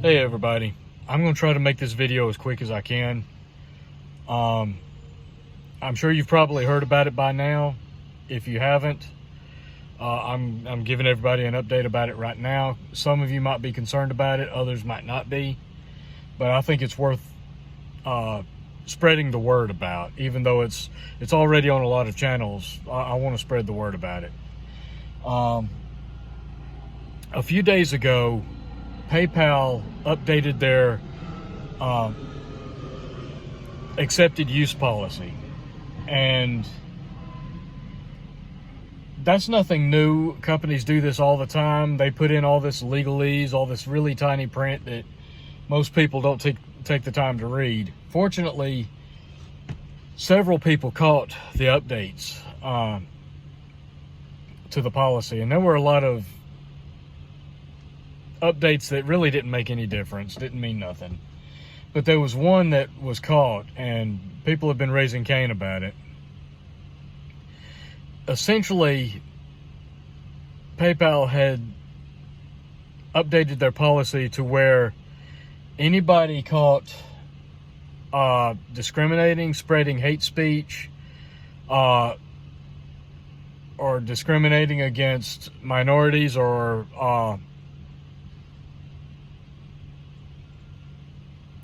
Hey everybody, I'm going to try to make this video as quick as I can. I'm sure you've probably heard about it by now. If you haven't, I'm giving everybody an update about it right now. Some of you might be concerned about it, others might not be, but I think it's worth spreading the word about. Even though it's already on a lot of channels, I want to spread the word about it. A few days ago, PayPal updated their accepted use policy, and that's nothing new. Companies do this all the time. They put in all this legalese, all this really tiny print that most people don't take the time to read. Fortunately, several people caught the updates to the policy, and there were a lot of updates that really didn't make any difference, didn't mean nothing. But there was one that was caught, and people have been raising Cain about it. Essentially, PayPal had updated their policy to where anybody caught discriminating, spreading hate speech, or discriminating against minorities, or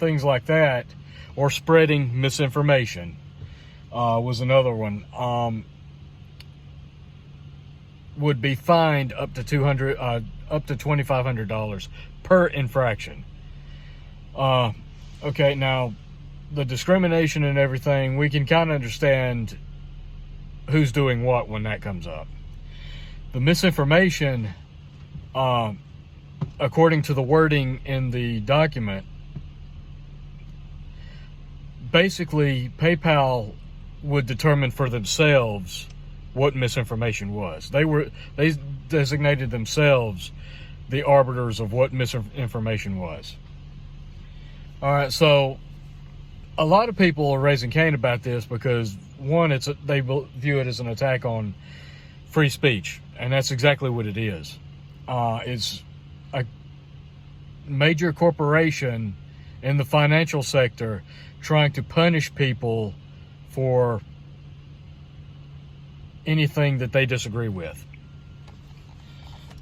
things like that, or spreading misinformation was another one, would be fined up to $2,500 per infraction. Okay, now the discrimination and everything, we can kind of understand who's doing what when that comes up. The misinformation, according to the wording in the document, basically, PayPal would determine for themselves what misinformation was. They designated themselves the arbiters of what misinformation was. All right, so a lot of people are raising Cain about this because, one, they view it as an attack on free speech, and that's exactly what it is. It's a major corporation in the financial sector trying to punish people for anything that they disagree with.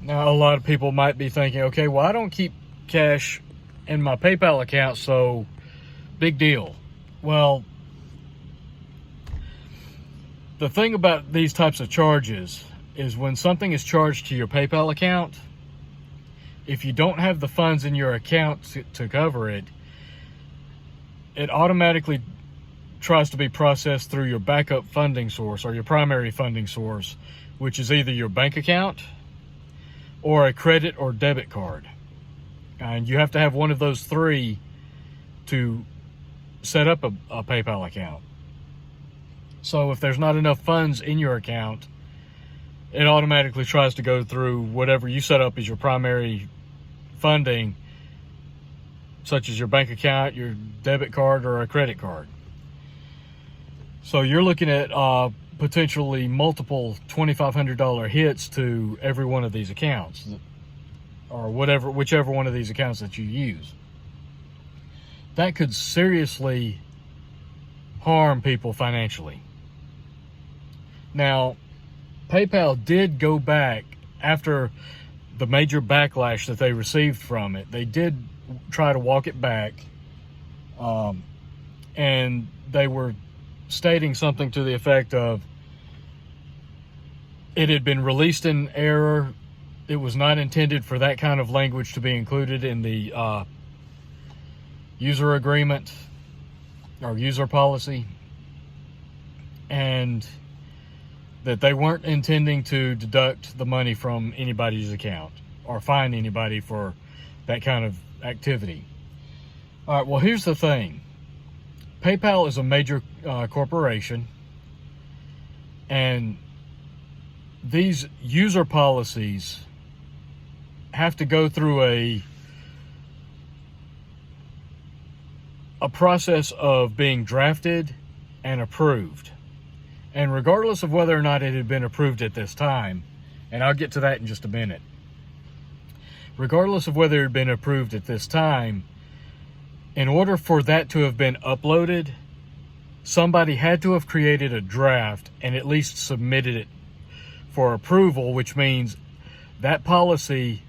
Now, a lot of people might be thinking, okay, well, I don't keep cash in my PayPal account, so big deal. Well, the thing about these types of charges is when something is charged to your PayPal account, if you don't have the funds in your account to cover it, it automatically tries to be processed through your backup funding source or your primary funding source, which is either your bank account or a credit or debit card. And you have to have one of those three to set up a PayPal account. So if there's not enough funds in your account, it automatically tries to go through whatever you set up as your primary funding, such as your bank account, your debit card, or a credit card. So you're looking at potentially multiple $2,500 hits to every one of these accounts, or whichever one of these accounts that you use. That could seriously harm people financially. Now, PayPal did go back after the major backlash that they received from it. They did try to walk it back, and they were stating something to the effect of it had been released in error. It was not intended for that kind of language to be included in the user agreement or user policy, and that they weren't intending to deduct the money from anybody's account or fine anybody for that kind of activity. All right, well, here's the thing. PayPal is a major corporation, and these user policies have to go through a process of being drafted and approved. And regardless of whether or not it had been approved at this time, and I'll get to that in just a minute, regardless of whether it had been approved at this time, in order for that to have been uploaded, somebody had to have created a draft and at least submitted it for approval, which means that policy,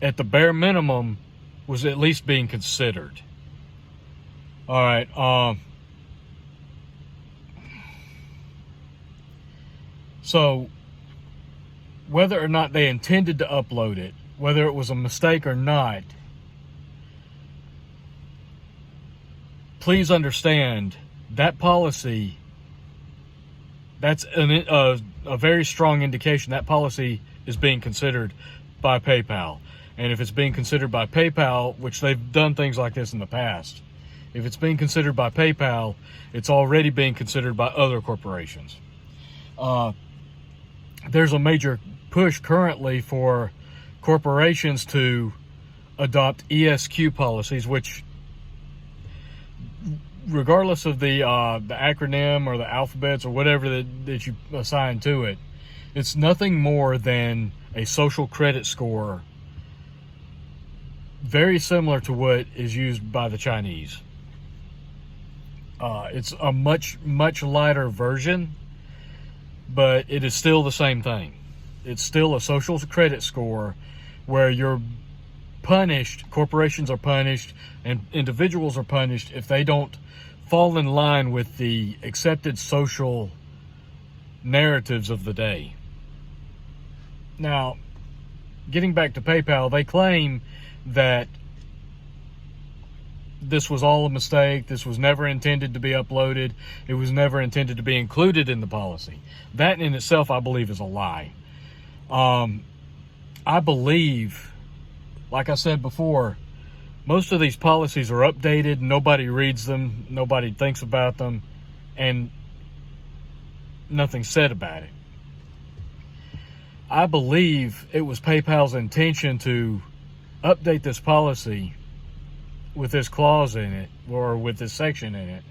at the bare minimum, was at least being considered. All right. So, whether or not they intended to upload it, whether it was a mistake or not, please understand that policy, that's a very strong indication that policy is being considered by PayPal. And if it's being considered by PayPal, which they've done things like this in the past, if it's being considered by PayPal, it's already being considered by other corporations. There's a major push currently for corporations to adopt ESQ policies, which, regardless of the acronym or the alphabets or whatever that you assign to it, it's nothing more than a social credit score, very similar to what is used by the Chinese. It's a much lighter version, but it is still the same thing. It's still a social credit score where you're punished, corporations are punished, and individuals are punished if they don't fall in line with the accepted social narratives of the day. Now, getting back to PayPal, they claim that this was all a mistake. This was never intended to be uploaded. It was never intended to be included in the policy. That in itself, I believe, is a lie. I believe, like I said before, most of these policies are updated. Nobody reads them. Nobody thinks about them. And nothing's said about it. I believe it was PayPal's intention to update this policy with this clause in it, or with this section in it,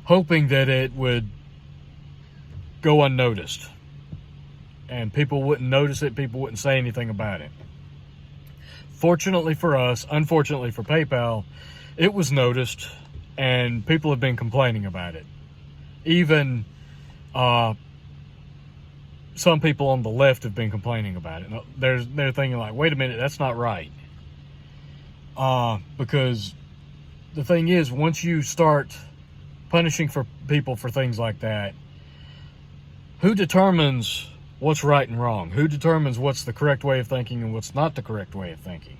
hoping that it would go unnoticed and people wouldn't notice it, people wouldn't say anything about it. Fortunately for us, unfortunately for PayPal, it was noticed and people have been complaining about it. Even some people on the left have been complaining about it. They're thinking like, wait a minute, that's not right. Because the thing is, once you start punishing for people for things like that, who determines what's right and wrong? Who determines what's the correct way of thinking and what's not the correct way of thinking?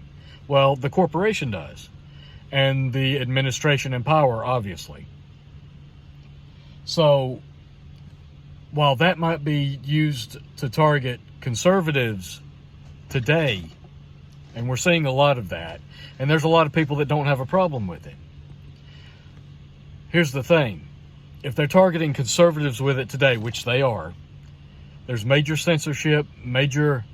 Well, the corporation does. And the administration in power, obviously. So, while that might be used to target conservatives today, and we're seeing a lot of that, and there's a lot of people that don't have a problem with it. Here's the thing. If they're targeting conservatives with it today, which they are, there's major censorship, major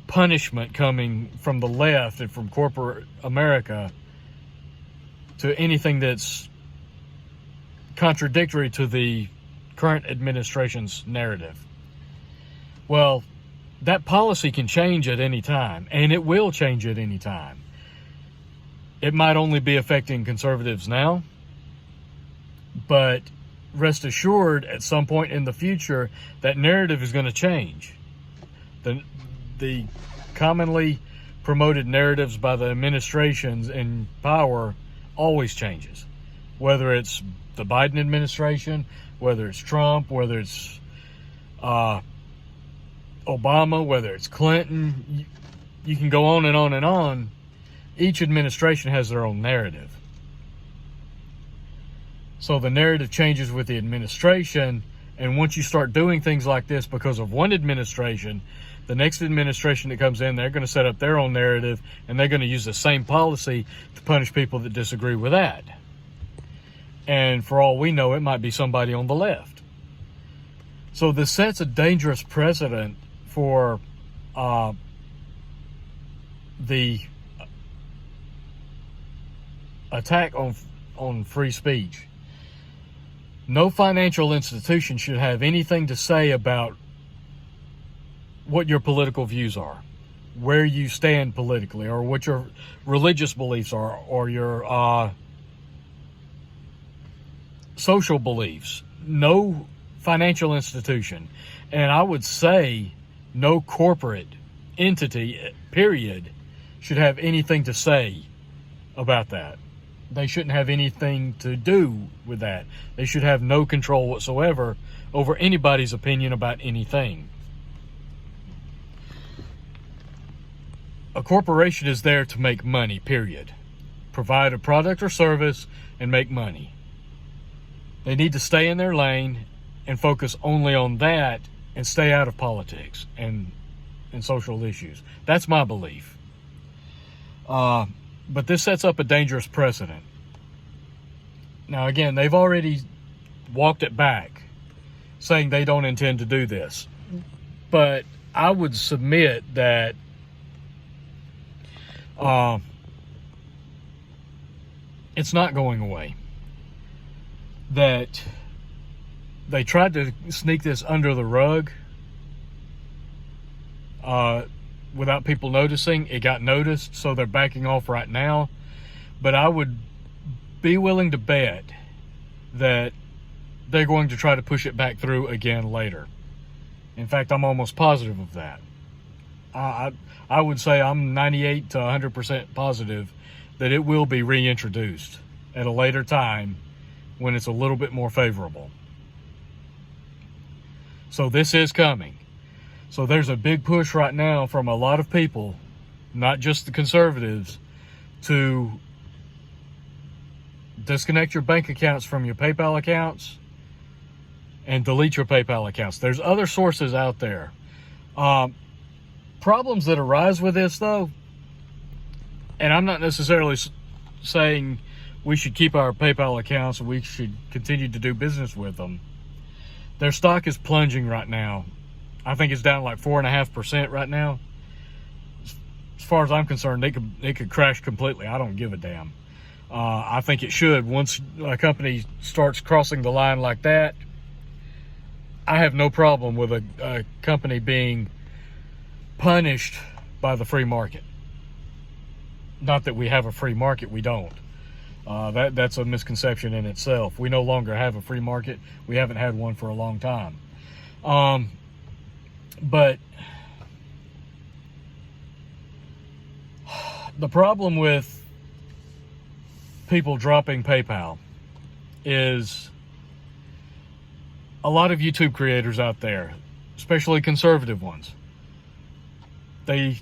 punishment coming from the left and from corporate America to anything that's contradictory to the current administration's narrative. Well, that policy can change at any time, and it will change at any time. It might only be affecting conservatives now, but rest assured, at some point in the future, that narrative is going to change. The commonly promoted narratives by the administrations in power always changes. Whether it's the Biden administration, whether it's Trump, whether it's Obama, whether it's Clinton, you can go on and on and on. Each administration has their own narrative. So the narrative changes with the administration, and once you start doing things like this because of one administration, the next administration that comes in, they're going to set up their own narrative, and they're going to use the same policy to punish people that disagree with that. And for all we know, it might be somebody on the left. So this sets a dangerous precedent for the attack on free speech. No financial institution should have anything to say about what your political views are. where you stand politically, or what your religious beliefs are, or your social beliefs. No financial institution, and I would say no corporate entity, period, should have anything to say about that. They shouldn't have anything to do with that. They should have no control whatsoever over anybody's opinion about anything. A corporation is there to make money, period. Provide a product or service and make money. They need to stay in their lane and focus only on that and stay out of politics and social issues. That's my belief. But this sets up a dangerous precedent. Now, again, they've already walked it back, saying they don't intend to do this. But I would submit that it's not going away. That they tried to sneak this under the rug without people noticing. It got noticed, so they're backing off right now. But I would be willing to bet that they're going to try to push it back through again later. In fact, I'm almost positive of that. I would say I'm 98 to 100% positive that it will be reintroduced at a later time when it's a little bit more favorable. So this is coming. So there's a big push right now from a lot of people, not just the conservatives, to disconnect your bank accounts from your PayPal accounts and delete your PayPal accounts. There's other sources out there. Problems that arise with this, though, and I'm not necessarily saying we should keep our PayPal accounts and we should continue to do business with them. Their stock is plunging right now. I think it's down like 4.5% right now. As far as I'm concerned, it could crash completely. I don't give a damn. I think it should. Once a company starts crossing the line like that, I have no problem with a company being punished by the free market. Not that we have a free market, we don't. That's a misconception in itself. We no longer have a free market. We haven't had one for a long time. But the problem with people dropping PayPal is a lot of YouTube creators out there, especially conservative ones, they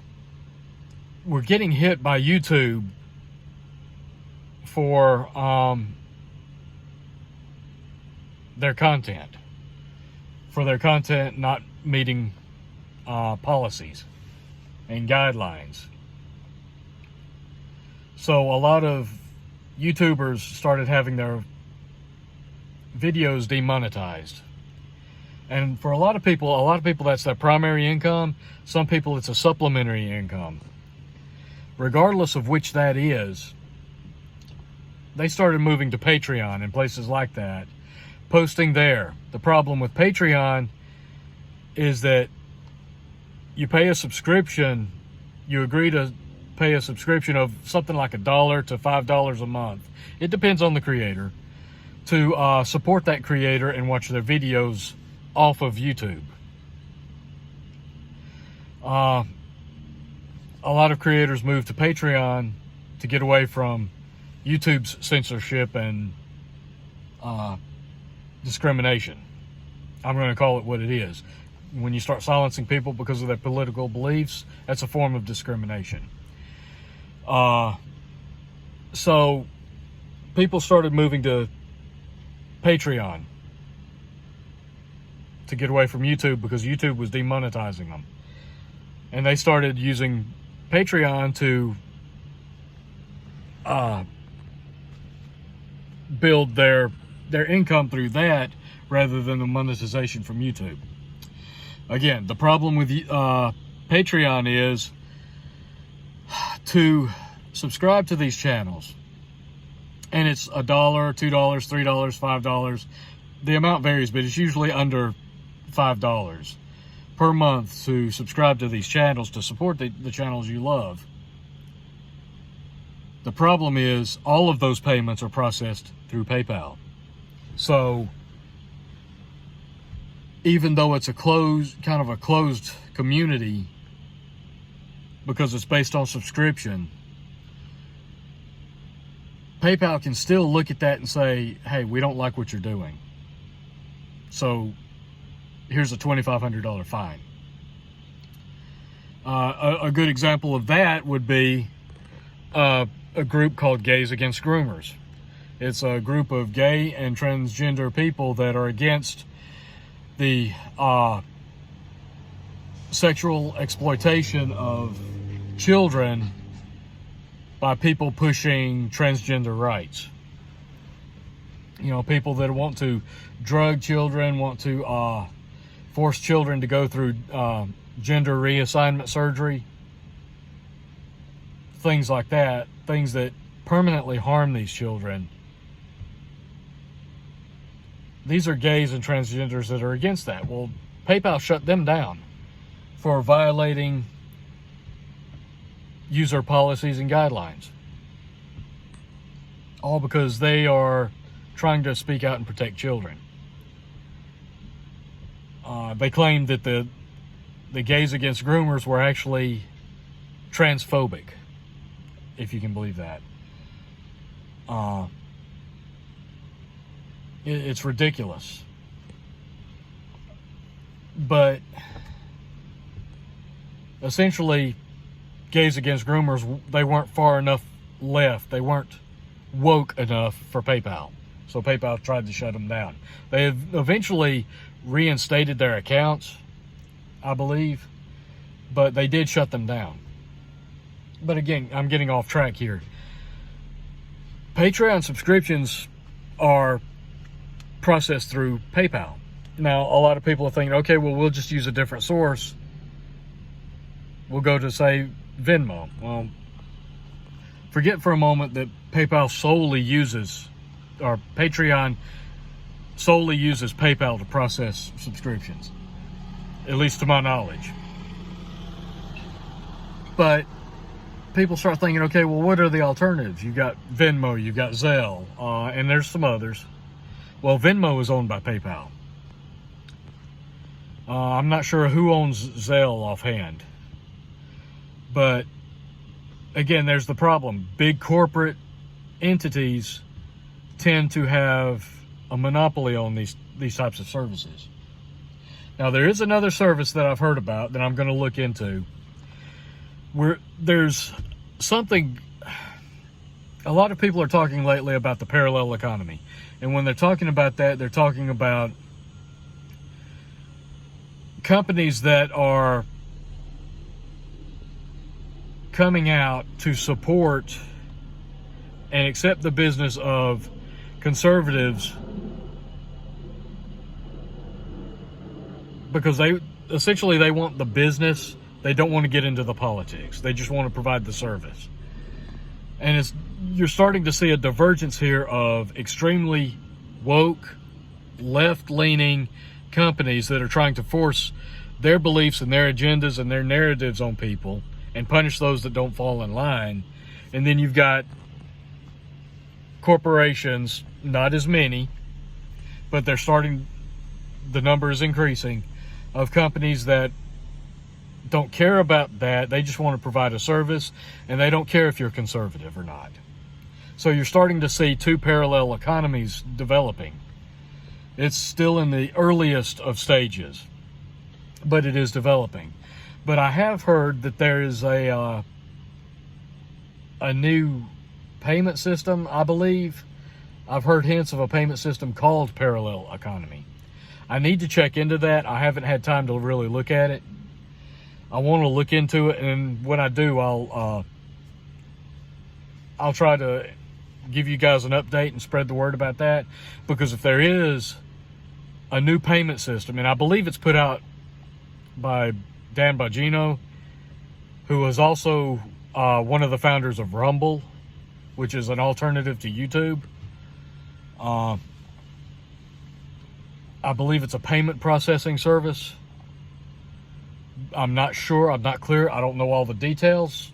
were getting hit by YouTube for their content not meeting policies and guidelines. So a lot of YouTubers started having their videos demonetized. And for a lot of people that's their primary income. Some people it's a supplementary income. Regardless of which that is, they started moving to Patreon and places like that, posting there. The problem with Patreon is that you pay a subscription, you agree to pay a subscription of something like $1 to $5 a month. It depends on the creator, to support that creator and watch their videos off of YouTube. A lot of creators move to Patreon to get away from YouTube's censorship and discrimination. I'm going to call it what it is. When you start silencing people because of their political beliefs, that's a form of discrimination. So people started moving to Patreon to get away from YouTube because YouTube was demonetizing them. And they started using Patreon to build their income through that rather than the monetization from YouTube. Again, the problem with Patreon is to subscribe to these channels, and it's $1, $2, $3, $5. The amount varies, but it's usually under $5. per month to subscribe to these channels, to support the channels you love. The problem is all of those payments are processed through PayPal. So even though it's a closed community, because it's based on subscription, PayPal can still look at that and say, hey, we don't like what you're doing, so here's a $2,500 fine. A good example of that would be a group called Gays Against Groomers. It's a group of gay and transgender people that are against the sexual exploitation of children by people pushing transgender rights. You know, people that want to drug children, want to force children to go through gender reassignment surgery, things like that, things that permanently harm these children. These are gays and transgenders that are against that. Well, PayPal shut them down for violating user policies and guidelines, all because they are trying to speak out and protect children. They claimed that the Gays Against Groomers were actually transphobic, if you can believe that. It's ridiculous. But essentially, Gays Against Groomers, they weren't far enough left. They weren't woke enough for PayPal. So PayPal tried to shut them down. They have eventually reinstated their accounts, I believe, but they did shut them down. But again, I'm getting off track here. Patreon subscriptions are processed through PayPal. Now, a lot of people are thinking, okay, well, we'll just use a different source. We'll go to, say, Venmo. Well, forget for a moment that PayPal solely uses, or Patreon solely uses PayPal to process subscriptions, at least to my knowledge. But people start thinking, okay, well, what are the alternatives? You've got Venmo, you've got Zelle, and there's some others. Well, Venmo is owned by PayPal. I'm not sure who owns Zelle offhand. But again, there's the problem. Big corporate entities tend to have a monopoly on these types of services. Now, there is another service that I've heard about that I'm going to look into, where there's something. A lot of people are talking lately about the parallel economy. And when they're talking about that, they're talking about companies that are coming out to support and accept the business of conservatives, because they want the business. They don't want to get into the politics. They just want to provide the service. And you're starting to see a divergence here of extremely woke, left-leaning companies that are trying to force their beliefs and their agendas and their narratives on people and punish those that don't fall in line. And then you've got corporations, not as many, but the number is increasing, of companies that don't care about that. They just want to provide a service, and they don't care if you're conservative or not. So you're starting to see two parallel economies developing. It's still in the earliest of stages, but it is developing. But I have heard that there is a new payment system, I believe. I've heard hints of a payment system called parallel economy. I need to check into that. I haven't had time to really look at it. I want to look into it, and when I do, I'll try to give you guys an update and spread the word about that. Because if there is a new payment system, and I believe it's put out by Dan Bongino, who was also one of the founders of Rumble, which is an alternative to YouTube. I believe it's a payment processing service. I'm not sure. I'm not clear. I don't know all the details.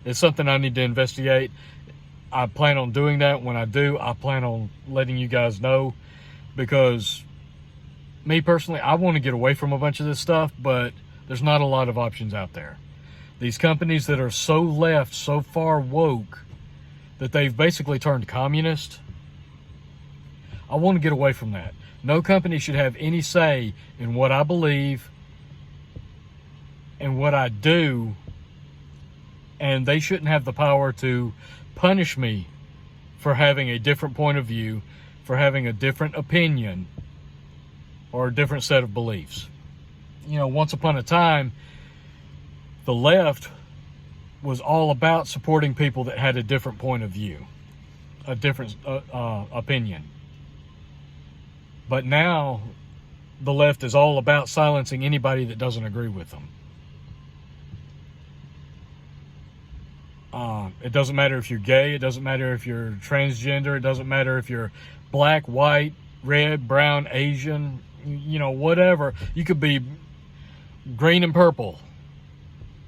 It's something I need to investigate. I plan on doing that. When I do, I plan on letting you guys know, because me personally, I want to get away from a bunch of this stuff, but there's not a lot of options out there. These companies that are so left, so far woke, that they've basically turned communist, I want to get away from that. No company should have any say in what I believe and what I do, and they shouldn't have the power to punish me for having a different point of view, for having a different opinion, or a different set of beliefs. You know, once upon a time, the left was all about supporting people that had a different point of view, a different opinion. But now, the left is all about silencing anybody that doesn't agree with them. It doesn't matter if you're gay. It doesn't matter if you're transgender. It doesn't matter if you're black, white, red, brown, Asian, you know, whatever. You could be green and purple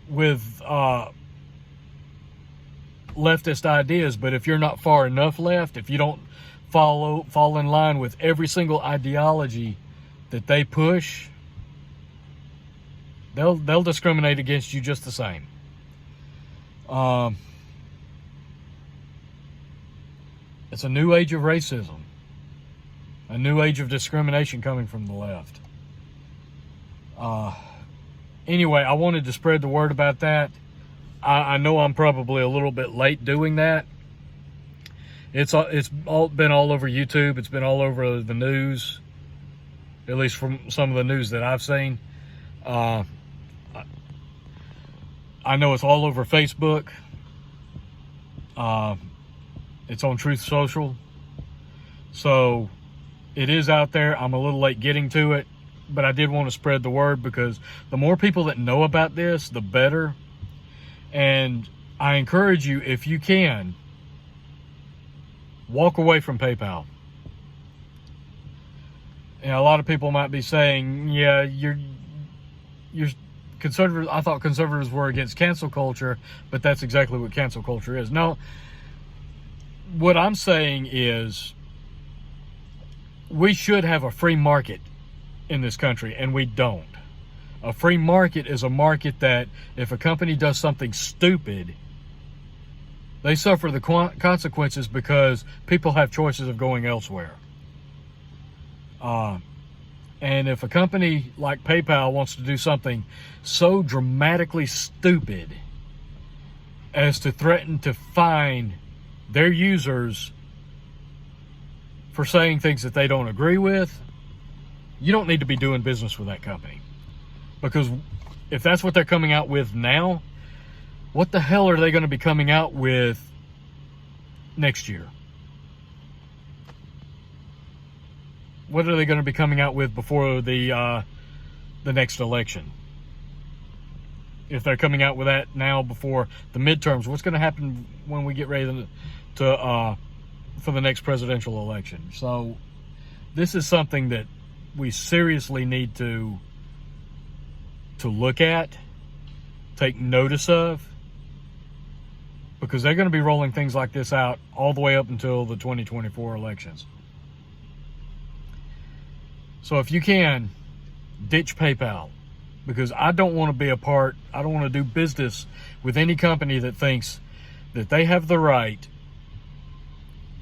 with leftist ideas, but if you're not far enough left, if you don't fall in line with every single ideology that they push, they'll discriminate against you just the same. It's a new age of racism, a new age of discrimination coming from the left. Anyway, I wanted to spread the word about that. I know I'm probably a little bit late doing that. It's been all over YouTube. It's been all over the news, at least from some of the news that I've seen. I know it's all over Facebook. It's on Truth Social. So it is out there. I'm a little late getting to it, but I did want to spread the word, because the more people that know about this, the better. And I encourage you, if you can, walk away from PayPal. You know, a lot of people might be saying, yeah, you're conservatives. I thought conservatives were against cancel culture, but that's exactly what cancel culture is. No, what I'm saying is we should have a free market in this country, and we don't. A free market is a market that if a company does something stupid, they suffer the consequences because people have choices of going elsewhere. And if a company like PayPal wants to do something so dramatically stupid as to threaten to fine their users for saying things that they don't agree with, you don't need to be doing business with that company. Because if that's what they're coming out with now, what the hell are they going to be coming out with next year? What are they going to be coming out with before the next election? If they're coming out with that now before the midterms, what's going to happen when we get ready to for the next presidential election? So this is something that we seriously need to look at, take notice of, because they're going to be rolling things like this out all the way up until the 2024 elections. So if you can, ditch PayPal, because I don't want to be I don't want to do business with any company that thinks that they have the right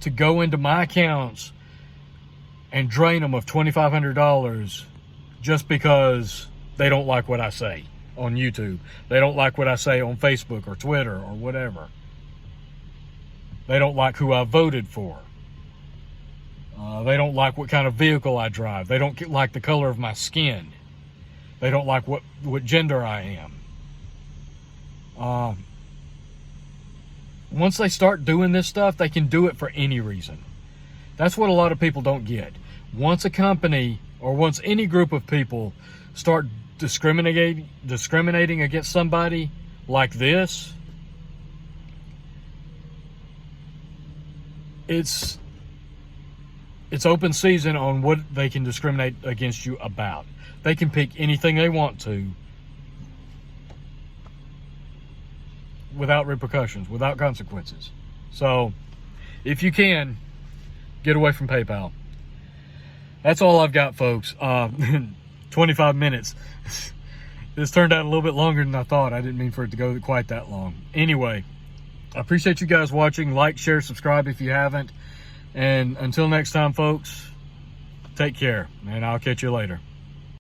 to go into my accounts and drain them of $2,500 just because they don't like what I say on YouTube. They don't like what I say on Facebook or Twitter or whatever. They don't like who I voted for. They don't like what kind of vehicle I drive. They don't like the color of my skin. They don't like what gender I am. Once they start doing this stuff, they can do it for any reason. That's what a lot of people don't get. Once a company or once any group of people start discriminating against somebody like this, it's open season on what they can discriminate against you about. They can pick anything they want to without repercussions, without consequences. So if you can, get away from PayPal. That's all I've got, folks. 25 minutes. This turned out a little bit longer than I thought. I didn't mean for it to go quite that long. Anyway, I appreciate you guys watching. Like, share, subscribe if you haven't. And until next time, folks, take care, and I'll catch you later.